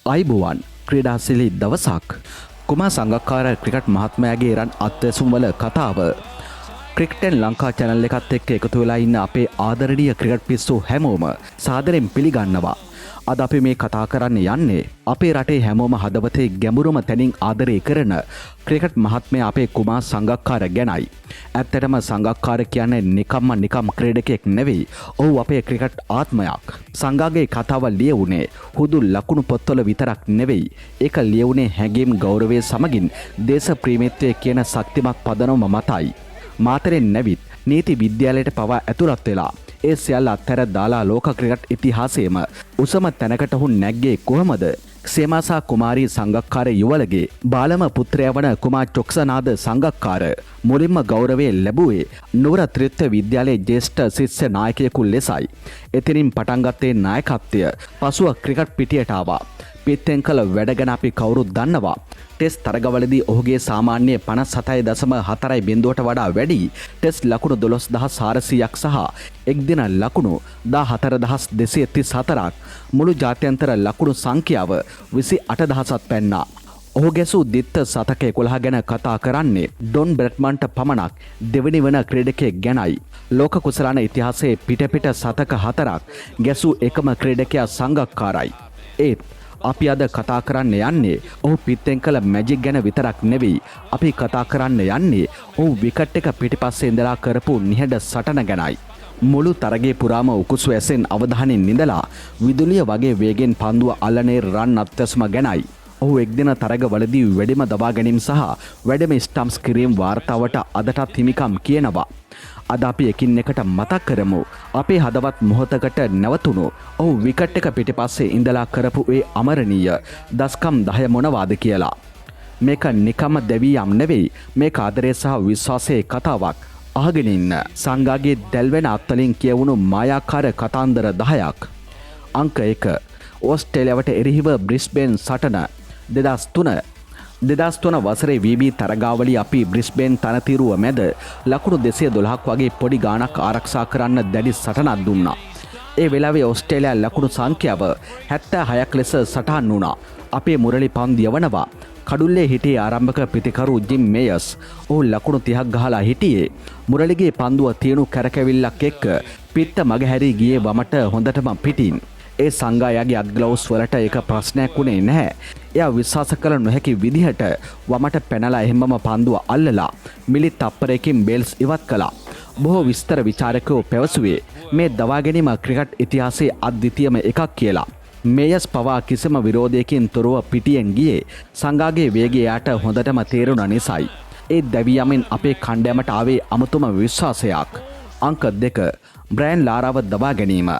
අයිබුවන් ක්‍රීඩාසිලි දවසක් කුමා සංගක්කාර ක්‍රිකට් මහත්මයාගේ රන් අත්වැසුම් වල කතාව ක්‍රිකටෙන් ලංකා චැනල් එකත් එක්ක එකතු වෙලා ඉන්න අපේ ආදරණීය ක්‍රිකට් පිස්සු හැමෝම සාදරයෙන් පිළිගන්නවා. අද අපි මේ කතා කරන්න යන්නේ අපේ රටේ හැමෝම හදවතේ ගැඹුරම තැනින් ආදරය කරන ක්‍රිකට් මහත්මයා අපේ කුමා සංගක්කාර ගැනයි. ඇත්තටම සංගක්කාර කියන්නේ නිකම් ක්‍රීඩකයෙක් නෙවෙයි. ඔහු අපේ ක්‍රිකට් ආත්මයක්. සංගාගේ කතාව ලියවුනේ හුදු ලකුණු පොත්වල විතරක් නෙවෙයි. ඒක ලියවුනේ හැඟීම් ගෞරවයේ සමගින් දේශ ප්‍රේමීත්වයේ කියන ශක්තිමත් පදනම මතයි. මාතරෙන් නැවිත් නීති විද්‍යාලයට පවා ඇතුළත් වෙලා ඒ සියල්ල අත්හැර දාලා ලෝක ක්‍රිකට් ඉතිහාසයේම උසම තැනකට ඔහු නැග්ගේ කොහමද? සේමාසා කුමාරී සංගක්කාර යුවලගේ බාලම පුත්‍රයා වන කුමා චොක්සනාද සංගක්කාර මුලින්ම ගෞරවය ලැබුවේ නුවර ත්‍රිත්ව විද්‍යාලයේ ජ්‍යෙෂ්ඨ ශිෂ්‍ය නායකයෙකු ලෙසයි. එතනින් පටන් ගත්තේ නායකත්වය පසුව ක්‍රිකට් පිටියට ආවා. පිටෙන් කළ වැඩ ගැන අපි කවුරුත් දන්නවා. ටෙස්ට් තරගවලදී ඔහුගේ සාමාන්‍ය 57.4 බිඳුවට වඩා වැඩි ටෙස්ට් ලකුණු 12400ක් සහ එක්දින ලකුණු 14234ක් මුළු ජාත්‍යන්තර ලකුණු සංඛ්‍යාව 28000ක් පැන්නා. ඔහු ගැසූ දිත්ත සතක 11 ගැන කතා කරන්නේ ඩොන් බ්‍රැඩ්මන්ට පමණක් දෙවෙනි වන ක්‍රීඩකයෙක් ගැනයි. ලෝක කුසලාන ඉතිහාසයේ පිට සතක 4ක් ගැසූ එකම ක්‍රීඩකයා සංගක්කාරයි. ඒත් අපි අද කතා කරන්න යන්නේ ඔහු පිටෙන් කළ මැජික් ගැන විතරක් නෙවෙයි. අපි කතා කරන්න යන්නේ ඔහු විකට් එක පිටිපස්සේ ඉඳලා කරපු නිහඬ සටන ගැනයි. මුළු තරගයේ පුරාම උකුසු ඇසෙන් අවධානයෙන් ඉඳලා විදුලිය වගේ වේගෙන් පන්දුව අල්ලනේ රන් අත්වැසුම ගැනයි. ඔහු එක්දින තරගවලදී වැඩිම දබා ගැනීම සහ වැඩිම ස්ටම්ප්ස් කිරීම වාර්තාවට අදටත් හිමිකම් කියනවා. අද අපි එකින් එකට මතක් කරමු අපේ හදවත් මොහොතකට නැවතුණු ඔහු විකට් එක පිටිපස්සේ ඉඳලා කරපු ඒ අමරණීය දස්කම් 10 මොනවාද කියලා. මේක නිකම්ම දෙවියම් නෙවෙයි. මේක ආදරය සහ විශ්වාසයේ කතාවක්. අහගෙන ඉන්න. සංගාගේ දැල්වෙන අත්වලින් කියවුණු මායාකාර කතාන්දර 10ක්. අංක 1. ඕස්ට්‍රේලියාවට එරෙහිව බ්‍රිස්බේන් සටන 2003 වසරේ VB තරගාවලිය අපි බ්‍රිස්බේන් තනතිරුව මැද ලකුණු 212ක් වගේ පොඩි ගාණක් ආරක්ෂා කරන්න දැඩි සටනක් දුන්නා. ඒ වෙලාවේ ඕස්ට්‍රේලියා ලකුණු සංඛ්‍යාව 76ක් ලෙස සටහන් වුණා. අපේ මුරලි පන්දු යවනවා. කඩුල්ලේ හිටියේ ආරම්භක පිතිකරු ජිම් මේයර්ස්. ඔහු ලකුණු 30ක් ගහලා හිටියේ. මුරලිගේ පන්දුව තියුණු කැරකෙවිල්ලක් එක්ක පිට මගහැරී ගියේ වමට හොඳටම පිටින්. ඒ සංගායාගේ අත්ග්ලව්ස් වලට ඒක ප්‍රශ්නයක් වුණේ නැහැ. එයා විශ්වාස කළ නොහැකි විදිහට වමට පැනලා එහෙමම පන්දුව අල්ලලා මිලි තප්පරයකින් බේල්ස් ඉවත් කළා. බොහෝ විස්තර විචාරකයෝ පැවසුවේ මේ දවා ගැනීම ක්‍රිකට් ඉතිහාසයේ අද්විතීයම එකක් කියලා. මේයස් පවා කිසිම විරෝධයකින් තොරව පිටියෙන් ගියේ සංගාගේ වේගය යාට හොඳටම තේරුණ නිසායි. ඒ දැවියමෙන් අපේ කණ්ඩායමට ආවේ අමුතුම විශ්වාසයක්. අංක 2. බ්‍රයන් ලාරාව දවා ගැනීම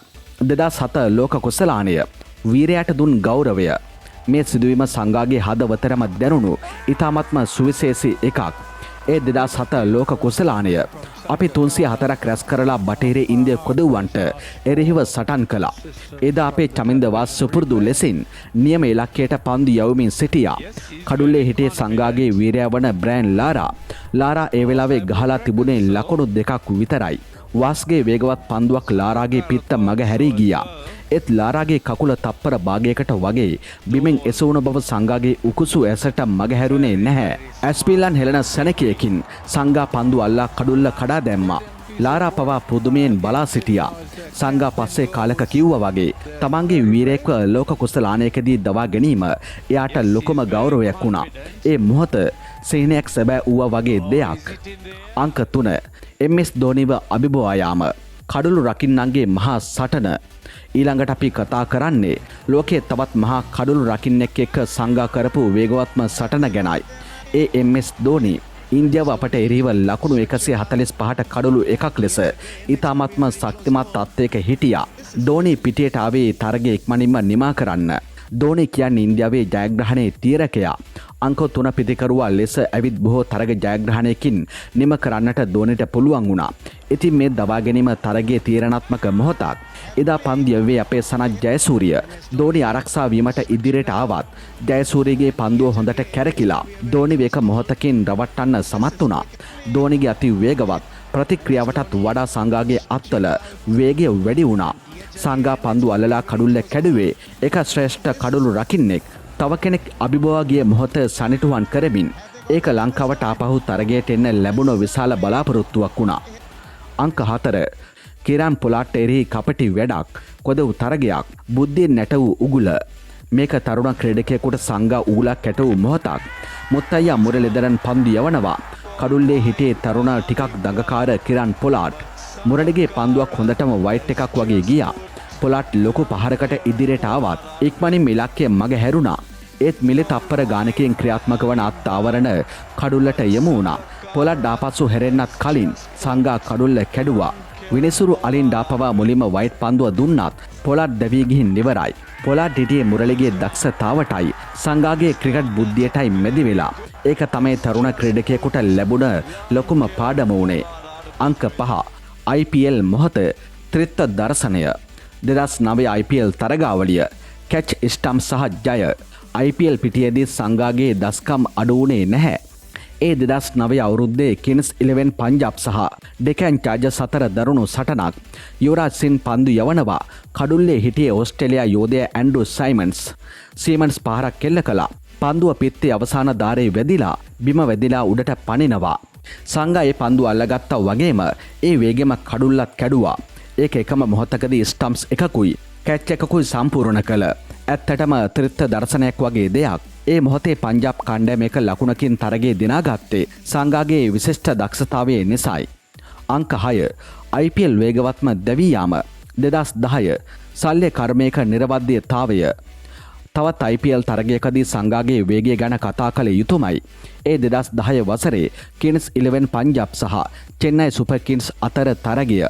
2007 ලෝක කුසලානය වීරයාට දුන් ගෞරවය. මේ සිදුවීම සංගාගේ හදවතරම දැනුණු ඉතාමත්ම සුවිශේෂී එකක්. ඒ 2007 ලෝක කුසලානය අපි 304ක් රැස් කරලා බටහිර ඉන්දිය කොදව්වන්ට එරෙහිව සටන් කළා. එදා අපේ චමින්ද වාස් සුපුරුදු ලෙසින් නියම ඉලක්කයට පන්දු යවමින් සිටියා. කඩුල්ලේ හිටියේ සංගාගේ වීරයා වන බ්‍රයන් ලාරා. ලාරා ඒ වෙලාවේ ගහලා තිබුණේ ලකුණු 2ක් විතරයි. වාස්ගේ වේගවත් පන්දුවක් ලාරාගේ පිත්ත මග හැරී ගියා. ඒත් ලාරාගේ කකුල තප්පර භාගයකට වගේ බිමෙන් එසවුණු බව සංගාගේ උකුසු ඇසට මග හැරුණේ නැහැ. ඇස්පිල්ලන් හෙළන සැනකයකින් සංගා පන්දු අල්ලා කඩුල්ල කඩා දැම්මා. ලාරා පවා පුදුමයෙන් බලා සිටියා. සංගා පස්සේ කාලක කිව්වා වගේ තමන්ගේ වීරයෙක්ව ලෝක කුසලානයකදී දවා ගැනීම එයාට ලොකුම ගෞරවයක් වුණා. ඒ මොහොත සිහිනයක් සැබෑ වූවා වගේ දෙයක්. අංක 3. MS ධෝනිව අභිබවා යාම කඩුළු රකින්නන්ගේ මහා සටන. ඊළඟට අපි කතා කරන්නේ ලෝකයේ තවත් මහා කඩුළු රකින්නෙක් එක්ක සංගා කරපු වේගවත්ම සටන ගැනයි. ඒ MS ධෝනි ඉන්දියාව අපට එරෙහිව ලකුණු 145ට කඩුළු එකක් ලෙස ඉතාමත්ම ශක්තිමත් තත්ත්වයක හිටියා. ධෝනි පිටියට ආවේ තරගය ඉක්මනින්ම නිමා කරන්න. ධෝනි කියන්නේ ඉන්දියාවේ ජයග්‍රහණයේ තීරකයා. අංක 3 පිතිකරුවා ලෙස ඇවිත් බොහෝ තරග ජයග්‍රහණයකින් නිම කරන්නට ධෝනිට පුළුවන් වුණා. ඉතින් මේ දවා ගැනීම තරගයේ තීරණාත්මක මොහොතක්. එදා පන්දු යවුවේ අපේ සනත් ජයසූරිය. ධෝනි ආරක්ෂා වීමට ඉදිරියට ආවත් ජයසූරියගේ පන්දුව හොඳට කැරකිලා ධෝනි වේක මොහොතකින් රවට්ටන්න සමත් වුණා. ධෝනිගේ අති වේගවත් ප්‍රතික්‍රියාවටත් වඩා සංගාගේ අත්වල වේගය වැඩි වුණා. සංගා පන්දු අල්ලලා කඩුල්ල කැඩුවේ එක ශ්‍රේෂ්ඨ කඩුළු රකින්නෙක් තව කෙනෙක් අභිබවා ගිය මොහොත සනිටුවන් කරමින් ඒක ලංකාවට ආපහු තරගයට එන්න ලැබුණ විශාල බලාපොරොත්තුවක් වුණා. අංක 4 කිරන් පොලාට් එරෙහි කපටි වැඩක් කොදව් තරගයක් බුද්ධියෙන් නැට වූ උගුල මේක තරුණ ක්‍රීඩකයෙකුට සංගා උගුලක් කැට වූ මොහොතක් මුත්තයියා මුරලිදරන් පන්දු යවනවා කඩුල්ලේ හිටියේ තරුණ ටිකක් දඟකාර කිරන් පොලාට් මුරලිගේ පන්දුවක් හොඳටම වයිට් එකක් වගේ ගියා පොලාට් ලොකු පහරකට ඉදිරියට ආවත් ඉක්මනින් ඉලක්කය මග හැරුණා ඒත් මිලි තප්පර ගානකින් ක්‍රියාත්මක වන අත්ආවරණ කඩුල්ලට යමු වුණා පොලාට් ආපසු හැරෙන්නත් කලින් සංගා කඩුල්ල කැඩුවා විනිසුරු අලින් ඩාපවා මුලින්ම වයිට් පන්දුව දුන්නත් පොලාට් දැවී ගිහින් ඉවරයි පොලාට් හිටියේ මුරලිගේ දක්ෂතාවටයි සංගාගේ ක්‍රිකට් බුද්ධියටයි මැදි වෙලා ඒක තමයි තරුණ ක්‍රීඩකයෙකුට ලැබුණ ලොකුම පාඩම වුණේ අංක 5 IPL මොහොත ත්‍රිත්ව දර්ශනය 2009 IPL තරගාවලිය කැච් ස්ටම්ප් සහ ජය IPL පිටියේදී සංගාගේ දස්කම් අඩු වුණේ නැහැ ඒ 2009 අවුරුද්දේ කින්ස් 11 පංජාබ් සහ ඩෙකන් චාර්ජර්ස් අතර දරුණු සටනක් යුවරාජ් සිං පන්දු යවනවා කඩුල්ලේ හිටියේ ඕස්ට්‍රේලියා යෝධයා ඇන්ඩ්‍රු සීමන්ස් පහරක් කෙල්ල කළා පන්දුව පිත්තේ අවසාන දාරේ වැදිලා බිම වැදිලා උඩට පනිනවා සංගා ඒ පන්දුව අල්ලගත්තා වගේම ඒ වේගෙම කඩුල්ලත් කැඩුවා ඒක එකම මොහොතකදී ස්ටම්ප්ස් එකකුයි කැච් එකකුයි සම්පූර්ණ කළ ඇත්තටම ත්‍රිත්ව දර්ශනයක් වගේ දෙයක් ඒ මොහොතේ පංජාබ් කණ්ඩායම එක ලකුණකින් තරගයේ දිනාගත්තේ සංගාගේ විශිෂ්ට දක්ෂතාවයේ නිසායි. අංක 6 IPL වේගවත්ම දැවී යාම 2010 සල්ලේ කර්මයක නිර්වද්‍යතාවය තවත් IPL තරගයකදී සංගාගේ වේගය ගැන කතා කළ යුතුමයි. ඒ 2010 වසරේ කින්ස් 11 පංජාබ් සහ චෙන්නයි සුපර් කින්ස් අතර තරගය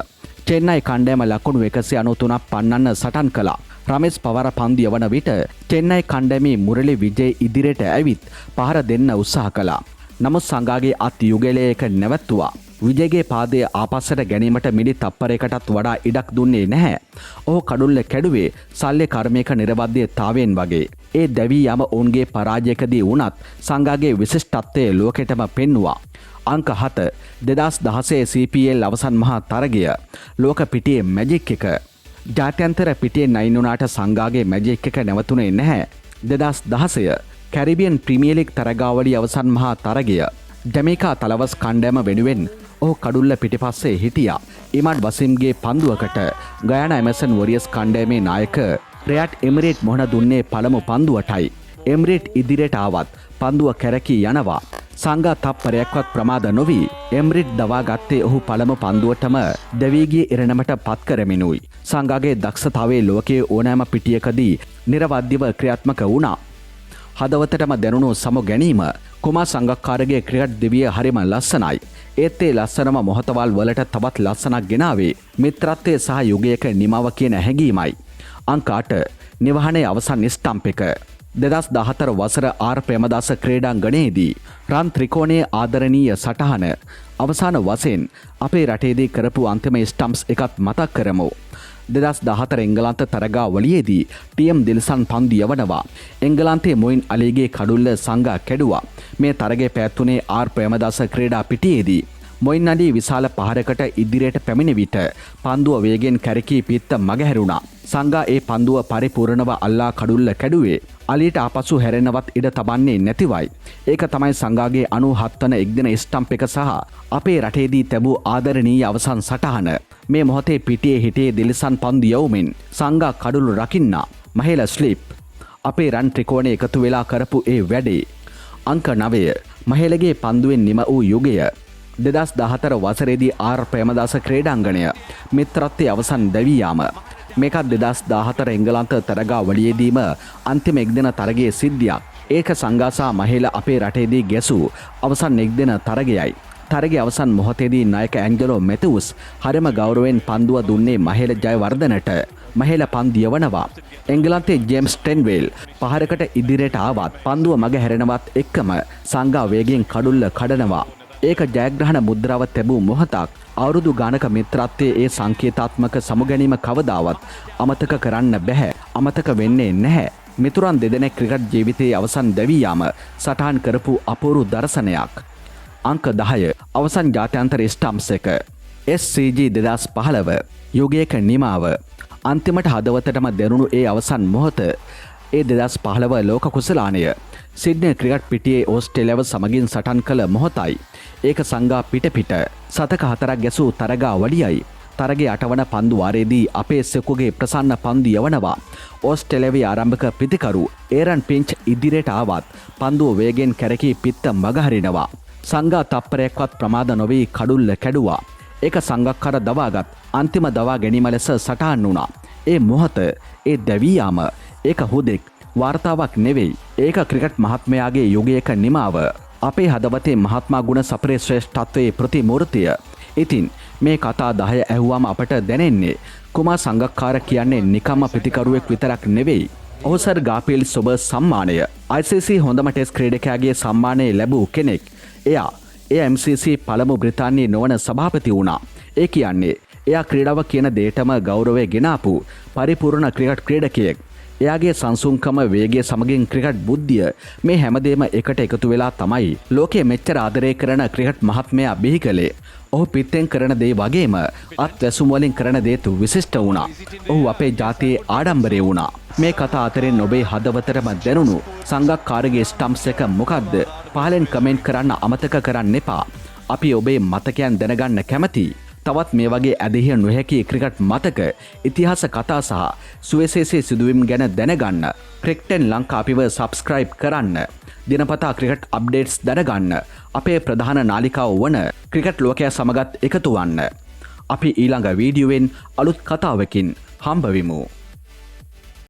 චෙන්නයි කණ්ඩායම ලකුණු 193ක් පන්නන්න සටන් කළා. රමේෂ් පවර පන්දු යවන විට චෙන්නයි කණ්ඩායමේ මුරලි විජේ ඉදිරියට ඇවිත් පහර දෙන්න උත්සාහ කළා. නමුත් සංගාගේ අත් යුගලයක නැවතුවා. විජේගේ පාදයේ ආපස්සට ගැනීමට මිලි තප්පරයකටත් වඩා ඉඩක් දුන්නේ නැහැ. ඔහු කඩුල්ල කැඩුවේ සල්ලේ කර්මයක නිර්වද්‍යතාවයෙන් වගේ. ඒ දැවී යම ඔවුන්ගේ පරාජයකදී වුණත් සංගාගේ විශිෂ්ටත්වය ලෝකෙටම පෙන්නුවා. අංක 7 2016 CPL අවසන් මහා තරගය ලෝක පිටියේ මැජික් එක ජාත්‍යන්තර පිටියේ නයින් වුණාට සංගාගේ මැජික් එක නැවතුනේ නැහැ. 2016 කැරිබියන් ප්‍රීමියර් ලීග් තරගාවලිය අවසන් මහා තරගය ජමේකා තලවස් කණ්ඩායම වෙනුවෙන් ඔහු කඩුල්ල පිටිපස්සේ හිටියා. ඉමාඩ් වසීම්ගේ පන්දුවකට ගයානා එමර්සන් වොරියර්ස් කණ්ඩායමේ නායක රයාට් එමිරේට් මොහොන දුන්නේ පළමු පන්දුවටයි. එමිරේට් ඉදිරියට ආවත් පන්දුව කැරකී යනවා. සංගා තප්පරයක්වත් ප්‍රමාද නොවී එම්රිට් දවා ගත්තේ ඔහු පළමු පන්දුවටම දැවී ගිය ඉරණමට පත් කරමිනුයි. සංගාගේ දක්ෂතාවයේ ලෝකයේ ඕනෑම පිටියකදී නිර්වද්‍යව ක්‍රියාත්මක වුණා. හදවතටම දැනුණු සම ගැනීම කුමාර් සංගක්කාරගේ ක්‍රිකට් දිවිය හරිම ලස්සනයි. ඒත් ඒ ලස්සනම මොහොතවල් වලට තවත් ලස්සනක් ගෙනාවේ මිත්‍රත්වයේ සහ යුගයක නිමාව කියන හැඟීමයි. අංක 8 නිවහනේ අවසන් ස්ටම්ප් එක 2014 වසර ආර් ප්‍රේමදාස ක්‍රීඩාංගණයේදී රන් ත්‍රිකෝණයේ ආදරණීය සටහන අවසාන වශයෙන් අපේ රටේදී කරපු අන්තිම ස්ටම්ප්ස් එකත් මතක් කරමු. 2014 එංගලන්ත තරගාවලියේදී ටීඑම් දිල්සන් පන්දු යවනවා. එංගලන්තයේ මොයින් අලිගේ කඩුල්ල සංගා කැඩුවා. මේ තරගය පැවැත්වුණේ ආර් ප්‍රේමදාස ක්‍රීඩා පිටියේදී. මොයින් අලි විශාල පහරකට ඉදිරියට පැමිණි විට පන්දුව වේගෙන් කැරකී පිත්ත මගහැරුණා. සංගා ඒ පන්දුව පරිපූර්ණව අල්ලා කඩුල්ල කැඩුවේ. අලියට ආපසු හැරෙනවත් ඉඩ තබන්නේ නැතිවයි. ඒක තමයි සංගාගේ 97 වන එක්දින ස්ටම්ප් එක සහ අපේ රටේදී තිබූ ආදරණීය අවසන් සටහන. මේ මොහොතේ පිටියේ හිටියේ දිල්සන් පන්දු යවමින් සංගා කඩුළු රකින්නා මහේල ස්ලිප් අපේ රන් ත්‍රිකෝණයේ එකතු වෙලා කරපු ඒ වැඩේ. අංක 9 මහේලගේ පන්දුවෙන් නිම වූ යුගය 2014 වසරේදී ආර් ප්‍රේමදාස ක්‍රීඩාංගණය මිත්‍රත්වයේ අවසන් දැවී යාම. මේකත් 2014 එංගලන්ත තරගාවලියේදීම අන්තිම එක්දින තරගයේ සිද්ධියක්. ඒක සංගා සහ මහේල අපේ රටේදී ගැසූ අවසන් එක්දින තරගයයි. තරගයේ අවසන් මොහොතේදී නායක ඇන්ජලෝ මැතිව්ස් හරිම ගෞරවයෙන් පන්දුව දුන්නේ මහේල ජයවර්ධනට. මහේල පන්දු යවනවා. එංගලන්තයේ ජේම්ස් ටෙන්වේල් පහරකට ඉදිරියට ආවත් පන්දුව මග හැරෙනවත් එක්කම සංගා වේගයෙන් කඩුල්ල කඩනවා. ඒක ජයග්‍රහණ මුද්‍රාව තිබූ මොහොතක්. අවුරුදු ගානක මිත්‍රත්වයේ ඒ සංකේතාත්මක සමුගැනීම කවදාවත් අමතක කරන්න බැහැ. අමතක වෙන්නේ නැහැ. මිතුරන් දෙදෙනෙක් ක්‍රිකට් ජීවිතයේ අවසන් දැවී යාම සටහන් කරපු අපූර්ව දර්ශනයක්. අංක 10 අවසන් ජාත්‍යන්තර ස්ටම්ප්ස් එක SCG 2015 යුගයක නිමාව අන්තිමට හදවතටම දැනුණු ඒ අවසන් මොහොත ඒ 2015 ලෝක කුසලානය සිඩ්නි ක්‍රිකට් පිටියේ ඕස්ට්‍රේලියාව සමගින් සටන් කළ මොහොතයි. ඒක සංගා පිට සතක 4ක් ගැසූ තරගා වඩියයි. තරගේ 8 වන පන්දු වාරයේදී අපේ සෙකුගේ ප්‍රසන්න පන්දු යවනවා. ඕස්ට්‍රේලියාවේ ආරම්භක ප්‍රතිකරු ඒරන් පින්ච් ඉදිරියට ආවත් පන්දුව වේගෙන් කැරකී පිත්ත මගහරිනවා. සංගා තප්පරයක්වත් ප්‍රමාද නොවී කඩුල්ල කැඩුවා. ඒක සංගක්කර දවාගත් අන්තිම දවා ගැනීම ලෙස සටහන් වුණා. ඒ මොහොත ඒ දැවී යාම ඒක හුදෙක් වාර්තාවක් නෙවෙයි. ඒක ක්‍රිකට් මහත්මයාගේ යුගයක නිමාව. අපේ හදවතේ මහත්මා ගුණ සපරේ ශ්‍රේෂ්ඨත්වයේ ප්‍රතිමූර්තිය. ඉතින් මේ කතා 10 ඇහුවාම අපට දැනෙන්නේ කුමාර් සංගක්කාර කියන්නේ නිකම්ම ප්‍රතිකරුවෙක් විතරක් නෙවෙයි. ඔහු සර් ගාපිල් සොබර් සම්මානය ICC හොඳම ටෙස්ට් ක්‍රීඩකයාගේ සම්මානය ලැබූ කෙනෙක්. එයා MCC පළමු බ්‍රිතාන්‍යයේ නොවන සභාපති වුණා. ඒ කියන්නේ එයා ක්‍රීඩාව කියන දේටම ගෞරවය ගෙනාපු පරිපූර්ණ ක්‍රිකට් ක්‍රීඩකයෙක්. එයාගේ සංසුන්කම වේගය සමගින් ක්‍රිකට් බුද්ධිය මේ හැමදේම එකට එකතු වෙලා තමයි ලෝකයේ මෙච්චර ආදරය කරන ක්‍රිකට් මහත්මයා බිහි කළේ. ඔහු පිටෙන් කරන දේ වගේම අත්වැසුම් වලින් කරන දේත් විශිෂ්ට වුණා. ඔහු අපේ ජාතියේ ආඩම්බරය වුණා. මේ කතා අතරින් ඔබේ හදවතටම දැනුණු සංගක්කාරගේ ස්ටම්ප්ස් එක මොකක්ද? පහලෙන් කමෙන්ට් කරන්න අමතක කරන්න එපා. අපි ඔබේ මතකයන් දැනගන්න කැමතියි. තවත් මේ වගේ ඇදහිය නොහැකි ක්‍රිකට් මතක ඉතිහාස කතා සහ සුවිශේෂී සිදුවීම් ගැන දැනගන්න ක්‍රිකට් ලංකා අපිව සබ්ස්ක්‍රයිබ් කරන්න. දිනපතා ක්‍රිකට් අප්ඩේට්ස් දැනගන්න අපේ ප්‍රධාන නාලිකාව වන ක්‍රිකට් ලෝකයා සමගත් එකතු වන්න. අපි ඊළඟ වීඩියෝවෙන් අලුත් කතාවකින් හම්බ වෙමු.